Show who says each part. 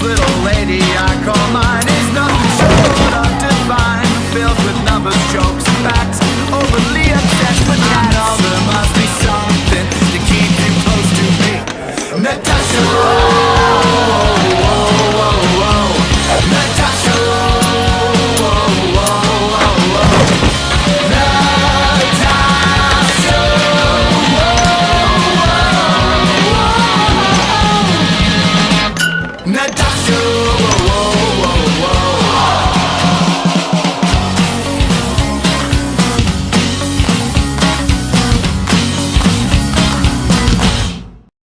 Speaker 1: This little lady I call mine is nothing short of divine, filled with numbers, jokes, and facts, overly obsessed with that. All there must be something to keep you close to me. Natasha, oh, oh, oh, oh, oh. Natasha, oh, oh, oh, oh, oh. Natasha, oh, oh, oh, oh. Natasha.